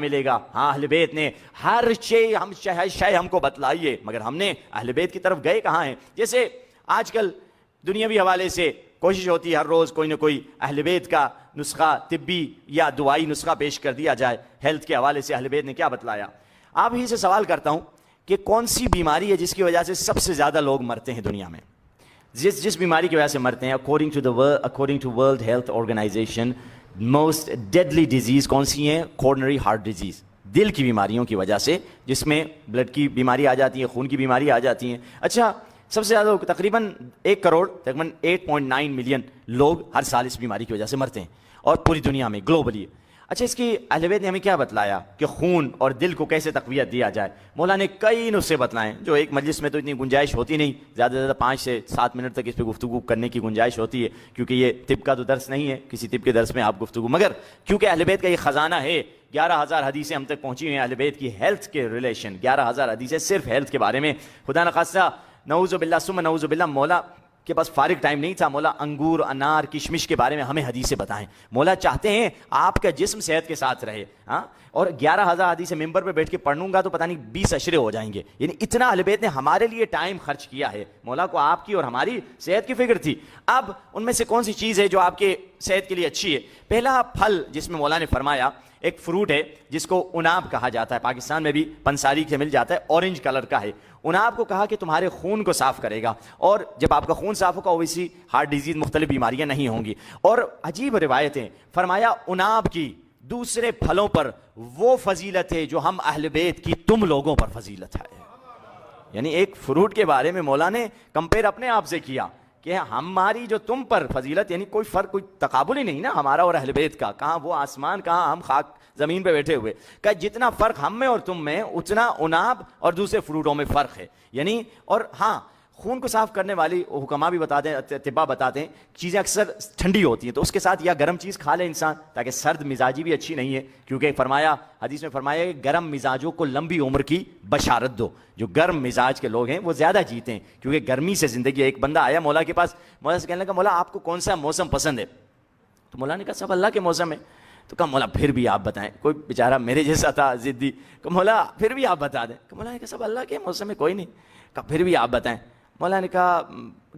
ملے گا. ہاں اہل بیت نے ہر شے ہم کو بتلائیے، مگر ہم نے اہل بیت کی طرف گئے کہاں ہیں؟ جیسے آج کل دنیاوی حوالے سے کوشش ہوتی ہے ہر روز کوئی نہ کوئی اہل بیت کا نسخہ طبی یا دوائی نسخہ پیش کر دیا جائے. ہیلتھ کے حوالے سے اہل بیت نے کیا بتلایا؟ آپ ہی سے سوال کرتا ہوں کہ کون سی بیماری ہے جس کی وجہ سے سب سے زیادہ لوگ مرتے ہیں دنیا میں؟ جس بیماری کی وجہ سے مرتے ہیں according to World Health Organization most deadly disease کون سی ہیں؟ کورنری ہارٹ ڈیزیز، دل کی بیماریوں کی وجہ سے، جس میں بلڈ کی بیماری آ جاتی ہے، خون کی بیماری آ جاتی ہیں. اچھا، سب سے زیادہ تقریباً 1 کروڑ تقریباً 8.9 ملین لوگ ہر سال اس بیماری کی وجہ سے مرتے ہیں، اور پوری دنیا میں گلوبلی. اچھا، اس کی اہل بیت نے ہمیں کیا بتلایا کہ خون اور دل کو کیسے تقویت دیا جائے؟ مولا نے کئی نسخے بتلائے جو ایک مجلس میں تو اتنی گنجائش ہوتی نہیں، زیادہ سے زیادہ 5 سے 7 منٹ تک اس پہ گفتگو کرنے کی گنجائش ہوتی ہے، کیونکہ یہ طب کا تو درس نہیں ہے، کسی طب کے درس میں آپ گفتگو. مگر کیونکہ اہل بیت کا یہ خزانہ ہے، 11,000 حدیثیں ہم تک پہنچی ہوئی ہیں اہل بیت کی ہیلتھ کے ریلیشن، 11,000 حدیثیں صرف ہیلتھ کے بارے میں. خدا نخواستہ نعوذ باللہ ثم نعوذ باللہ مولا کے پاس فارغ ٹائم نہیں تھا، مولا انگور، انار، کشمش کے بارے میں ہمیں حدیثیں بتائیں. مولا چاہتے ہیں آپ کا جسم صحت کے ساتھ رہے. ہاں، اور 11,000 حدیثیں ممبر پہ بیٹھ کے پڑھوں گا تو پتہ نہیں 20 اشرے ہو جائیں گے. یعنی اتنا اہل بیت نے ہمارے لیے ٹائم خرچ کیا ہے. مولا کو آپ کی اور ہماری صحت کی فکر تھی. اب ان میں سے کون سی چیز ہے جو آپ کے صحت کے لیے اچھی ہے؟ پہلا پھل جس میں مولا نے فرمایا ایک فروٹ ہے جس کو اناب کہا جاتا ہے، پاکستان میں بھی پنساری سے مل جاتا ہے، اورنج کلر کا ہے. اناب کو کہا کہ تمہارے خون کو صاف کرے گا، اور جب آپ کا خون صاف ہوگا اویسی ہارٹ ڈیزیز، مختلف بیماریاں نہیں ہوں گی. اور عجیب روایتیں، فرمایا اناب کی دوسرے پھلوں پر وہ فضیلت ہے جو ہم اہل بیت کی تم لوگوں پر فضیلت ہے. یعنی ایک فروٹ کے بارے میں مولا نے کمپیئر اپنے آپ سے کیا کہ ہماری جو تم پر فضیلت، یعنی کوئی فرق، کوئی تقابل ہی نہیں نا ہمارا اور اہل بیت کا. کہاں وہ آسمان، کہاں ہم خاک زمین پہ بیٹھے ہوئے. کہ جتنا فرق ہم میں اور تم میں، اتنا اناب اور دوسرے فروٹوں میں فرق ہے. یعنی اور ہاں، خون کو صاف کرنے والی حکما بھی بتاتے ہیں، طبا بتاتے ہیں، چیزیں اکثر ٹھنڈی ہوتی ہیں تو اس کے ساتھ یا گرم چیز کھا لے انسان، تاکہ سرد مزاجی بھی اچھی نہیں ہے. کیونکہ فرمایا، حدیث میں فرمایا کہ گرم مزاجوں کو لمبی عمر کی بشارت دو. جو گرم مزاج کے لوگ ہیں وہ زیادہ جیتے ہیں، کیونکہ گرمی سے زندگی. ایک بندہ آیا مولا کے پاس، مولا سے کہنے لگا مولا آپ کو کون سا موسم پسند ہے؟ تو مولا نے کہا سب اللہ کے موسم ہے. تو کہا مولا پھر بھی آپ بتائیں. کوئی بیچارہ میرے جیسا تھا ضدی، کہ مولا پھر بھی آپ بتا دیں. کہ مولا نے کہا سب اللہ کے موسم میں کوئی نہیں. کہا پھر بھی آپ بتائیں. مولا نے کہا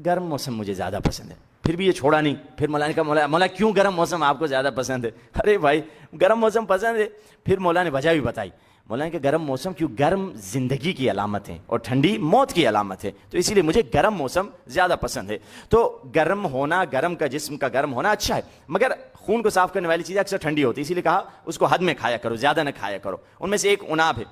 گرم موسم مجھے زیادہ پسند ہے. پھر بھی یہ چھوڑا نہیں. پھر مولا نے کہا مولا کیوں گرم موسم آپ کو زیادہ پسند ہے؟ ارے بھائی گرم موسم پسند ہے. پھر مولا نے وجہ بھی بتائی. مولا نے کہا گرم موسم کیوں؟ گرم زندگی کی علامت ہے اور ٹھنڈی موت کی علامت ہے، تو اسی لیے مجھے گرم موسم زیادہ پسند ہے. تو گرم ہونا، گرم کا جسم کا گرم ہونا اچھا ہے، مگر خون کو صاف کرنے والی چیزیں اکثر ٹھنڈی ہوتی ہے، اسی لیے کہا اس کو حد میں کھایا کرو، زیادہ نہ کھایا کرو. ان میں سے ایک اناب ہے.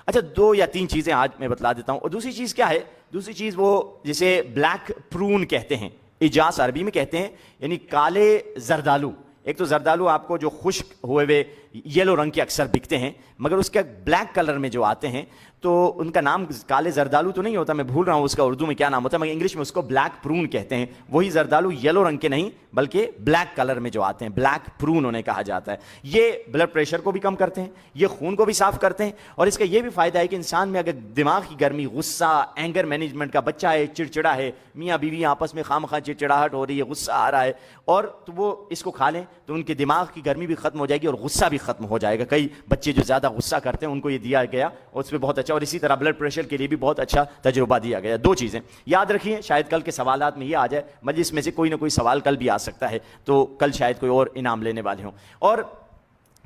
اچھا 2 یا 3 چیزیں آج میں بتلا دیتا ہوں. اور دوسری چیز کیا ہے؟ دوسری چیز وہ جسے بلیک پرون کہتے ہیں، اجاس عربی میں کہتے ہیں، یعنی کالے زردالو. ایک تو زردالو آپ کو جو خشک ہوئے یلو رنگ کے اکثر بکتے ہیں، مگر اس کے بلیک کلر میں جو آتے ہیں تو ان کا نام کالے زردالو تو نہیں ہوتا، میں بھول رہا ہوں اس کا اردو میں کیا نام ہوتا ہے، مگر انگلش میں اس کو بلیک پرون کہتے ہیں. وہی زردالو یلو رنگ کے نہیں بلکہ بلیک کلر میں جو آتے ہیں، بلیک پرون انہیں کہا جاتا ہے. یہ بلڈ پریشر کو بھی کم کرتے ہیں، یہ خون کو بھی صاف کرتے ہیں، اور اس کا یہ بھی فائدہ ہے کہ انسان میں اگر دماغ کی گرمی، غصہ، اینگر مینجمنٹ کا، بچہ ہے چڑچڑا ہے، میاں بیوی آپس میں خواہ چڑچڑاہٹ ہو رہی ہے، غصہ آ رہا ہے، اور تو وہ اس کو کھا لیں تو ان کے دماغ کی گرمی بھی ختم ہو جائے گی اور غصہ بھی ختم ہو جائے گا. کئی بچے جو زیادہ غصہ کرتے ہیں ان کو یہ دیا گیا اور اس پہ بہت اچھا، اور اسی طرح بلڈ پریشر کے لیے بھی بہت اچھا تجربہ دیا گیا. 2 چیزیں یاد رکھیے، شاید کل کے سوالات میں یہ آ جائے، مجلس میں سے کوئی نہ کوئی سوال کل بھی آ سکتا ہے، تو کل شاید کوئی اور انعام لینے والے ہوں. اور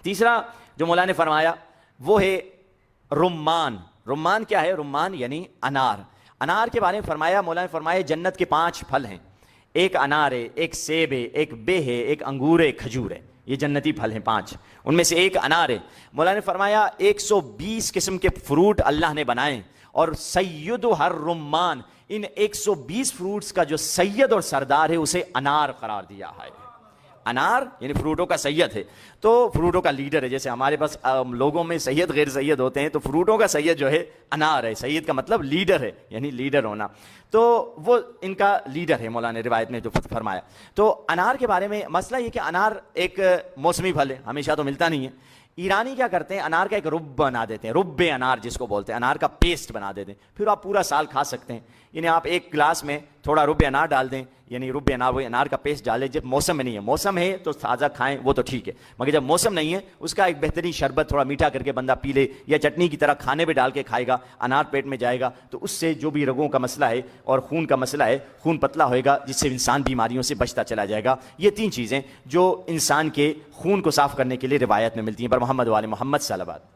تیسرا جو مولا نے فرمایا وہ ہے رمان. رمان کیا ہے؟ رمان یعنی انار. انار کے بارے میں فرمایا، مولا نے فرمایا جنت کے 5 پھل ہیں. ایک انار ہے، ایک سیب ہے، ایک بے ہے، ایک انگور ہے، کھجور ہے. یہ جنتی پھل ہیں 5. ان میں سے ایک انار ہے. مولا نے فرمایا 120 قسم کے فروٹ اللہ نے بنائے، اور سید ہر رمان، ان 120 فروٹس کا جو سید اور سردار ہے اسے انار قرار دیا ہے. انار یعنی فروٹوں کا سید ہے، تو فروٹوں کا لیڈر ہے. جیسے ہمارے پاس لوگوں میں سید غیر سید ہوتے ہیں، تو فروٹوں کا سید جو ہے انار ہے. سید کا مطلب لیڈر ہے، یعنی لیڈر ہونا، تو وہ ان کا لیڈر ہے. مولانا نے روایت میں جو فرمایا. تو انار کے بارے میں مسئلہ یہ کہ انار ایک موسمی پھل ہے، ہمیشہ تو ملتا نہیں ہے. ایرانی کیا کرتے ہیں، انار کا ایک رب بنا دیتے ہیں، رب انار جس کو بولتے ہیں، انار کا پیسٹ بنا دیتے ہیں، پھر آپ پورا سال کھا سکتے ہیں. یعنی آپ ایک گلاس میں تھوڑا رب انار ڈال دیں، یعنی رب انار، وہ انار کا پیسٹ ڈالیں جب موسم میں نہیں ہے، موسم ہے تو تازہ کھائیں وہ تو ٹھیک ہے، مگر جب موسم نہیں ہے اس کا ایک بہترین شربت تھوڑا میٹھا کر کے بندہ پی لے، یا چٹنی کی طرح کھانے پہ ڈال کے کھائے گا، انار پیٹ میں جائے گا تو اس سے جو بھی رگوں کا مسئلہ ہے اور خون کا مسئلہ ہے، خون پتلا ہوئے گا، جس سے انسان بیماریوں سے بچتا چلا جائے گا۔ یہ 3 چیزیں جو انسان کے خون کو صاف کرنے کے لیے روایت میں ملتی ہیں۔ پر محمد وال محمد صلی اللہ علیہ وسلم۔